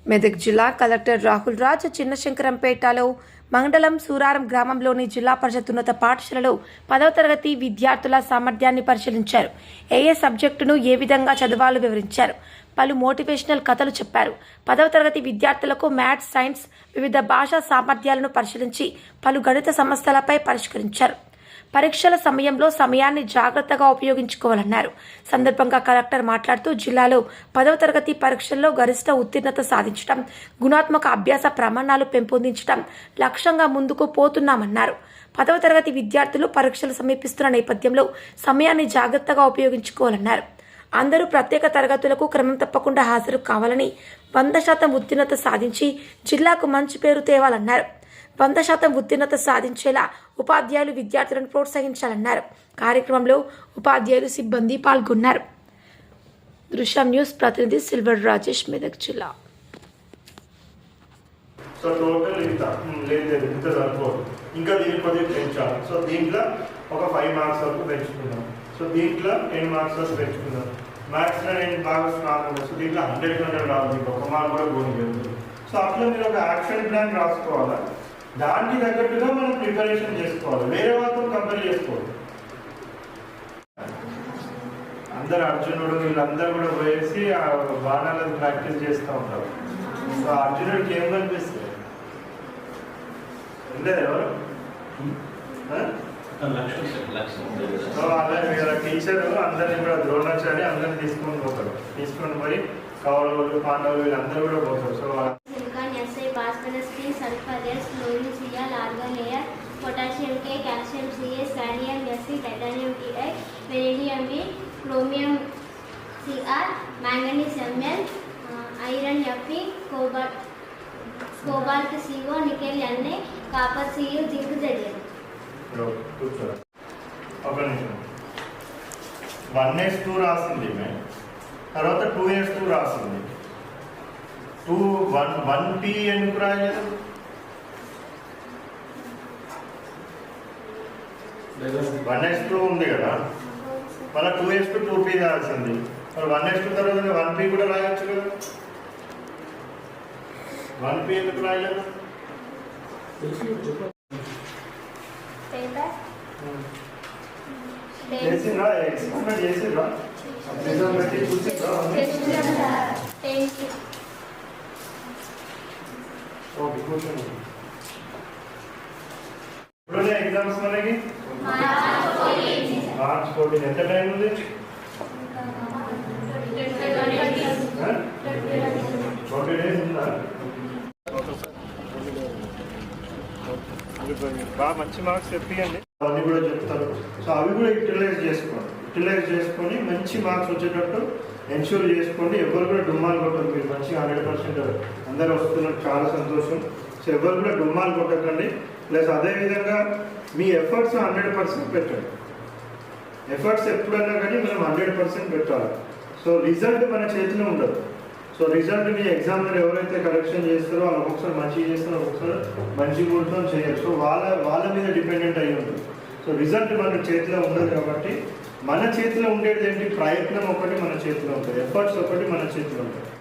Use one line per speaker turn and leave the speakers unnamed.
మెదక్ జిల్లా కలెక్టర్ రాహుల్ రాజ్ చిన్నశంకరంపేటలో మండలం సూరారం గ్రామంలోని జిల్లా పరిషత్ ఉన్నత పాఠశాలలో 10వ తరగతి విద్యార్థుల సామర్థ్యాన్ని పరిశీలించారు. ఏ సబ్జెక్టును ఏ విధంగా చదవాలో వివరించారు. పలు మోటివేషనల్ కథలు చెప్పారు. 10వ తరగతి విద్యార్థులకు మ్యాథ్స్, సైన్స్, వివిధ భాషా సామర్థ్యాలను పరిశీలించి పలు గణిత సమస్యలపై పరిష్కరించారు. పరీక్షల సమయంలో సమయాన్ని జాగ్రత్తగా ఉపయోగించుకోవాలన్నారు. సందర్భంగా కలెక్టర్ మాట్లాడుతూ జిల్లాలో 10వ తరగతి పరీక్షల్లో గరిష్ట ఉత్తీర్ణత సాధించడం, గుణాత్మక అభ్యాస ప్రమాణాలు పెంపొందించడం లక్ష్యంగా ముందుకు పోతున్నామన్నారు. 10వ తరగతి విద్యార్థులు పరీక్షలు సమీపిస్తున్న నేపథ్యంలో సమయాన్ని జాగ్రత్తగా ఉపయోగించుకోవాలన్నారు. అందరూ ప్రత్యేక తరగతులకు క్రమం తప్పకుండా హాజరు కావాలని, 100% ఉత్తీర్ణత సాధించి జిల్లాకు మంచి పేరు తేవాలన్నారు. 100% ఉత్తీర్ణత సాధించేలా ఉపాధ్యాయులు విద్యార్థులను ప్రోత్సహించాలన్నారు. కార్యక్రమంలో ఉపాధ్యాయులు, సిబ్బంది పాల్గొన్నారు. దృశ్యం న్యూస్ ప్రతినిధి సిల్వర్ రాజేష్, మెదక్ జిల్లా.
సో టోటల్ ఇంత సరిపోదు, ఇంకా దీన్ని కొద్దిగా పెంచాలి. సో దీంట్లో ఒక 5 మార్క్స్ వరకు పెంచుకుందాం. సో దీంట్లో 10 మార్క్స్ వరకు పెంచుకుందాం. మ్యాథ్స్లో నేను బాగా స్ట్రాంగ్ ఉన్నాను. సో దీంట్లో 100 రాదు, మీకు 1 మార్క్ కూడా పోనీ. సో అట్లా మీరు ఒక యాక్షన్ ప్లాన్ రాసుకోవాలా, దానికి తగ్గట్టుగా మనం ప్రిపరేషన్ చేసుకోవాలి. వేరే వాళ్ళతో కంపేర్ చేసుకోవాలి. అందరు అర్జునుడు వీళ్ళందరూ కూడా పోయేసి ఆ బాణాలను ప్రాక్టీస్ చేస్తూ ఉంటారు. సో అర్జునుడికి ఏం కనిపిస్తుంది? ఉండేది ఎవరు? సో అలా వీళ్ళ టీచర్ అందరినీ కూడా ద్రోణాచార్య అందరినీ తీసుకొని పోయి కౌరవులు, పాండవులు వీళ్ళందరూ కూడా పోతారు. So
sulphurous, chlorine Cl, argon layer, potassium K, calcium Ca, scandium Fe, titanium Ti, beryllium B, chromium Cr, manganese Mn, iron Fe, cobalt Co, nickel Na, copper Cu, zinc Zn.
ఒక నిమిషం. 1s2 రాసింది, తర్వాత 2s2 రాసింది. 1p ఎందుకు రాయలేదు? 1s2 ఉంది కదా, మళ్ళీ 2s2 2p రాసింది. మరి 1s2 తర్వాత 1p కూడా రాయొచ్చు కదా. 1p ఎందుకు రాయలేదు? చేసిందా? ఎక్స్పెరిమెంట్ చేసిందా? పెట్టి చూసిందా? ఓకే, కూర్చోండి. ఇప్పుడే ఎగ్జామ్స్ మనకి మార్చ్ 14. ఎంత టైం ఉంది? 20 days ఉందా? బాగా మంచి మార్క్స్ తెప్పియండి. అవన్నీ కూడా చెప్తారు. సో అవి కూడా యూటిలైజ్ చేసుకొని మంచి మార్క్స్ వచ్చేటట్టు ఎన్ష్యూర్ చేసుకోండి. ఎవరు కూడా డుమ్మాలు కొట్టదు. మీరు మంచిగా 100% అందరూ వస్తున్నారు, చాలా సంతోషం. సో ఎవరు కూడా డుమ్మాలు కొట్టకండి. ప్లస్ అదేవిధంగా మీ ఎఫర్ట్స్ 100% పెట్టండి. ఎఫర్ట్స్ ఎప్పుడన్నా కానీ మనం 100% పెట్టాలి. సో రిజల్ట్ మన చేతిలో ఉండదు. సో రిజల్ట్ మీ ఎగ్జామినర్ ఎవరైతే కరెక్షన్ చేస్తారో వాళ్ళు ఒక్కొక్కసారి మంచిగా చేస్తారో, ఒక్కొక్కసారి మంచి గుర్తో చేయరు. సో వాళ్ళ మీద డిపెండెంట్ అయి ఉంటుంది. సో రిజల్ట్ మన చేతిలో ఉండదు కాబట్టి మన చేతిలో ఉండేది ఏంటి? ప్రయత్నం ఒకటి మన చేతిలో ఉంటుంది, ఎఫర్ట్స్ ఒకటి మన చేతిలో ఉంటుంది.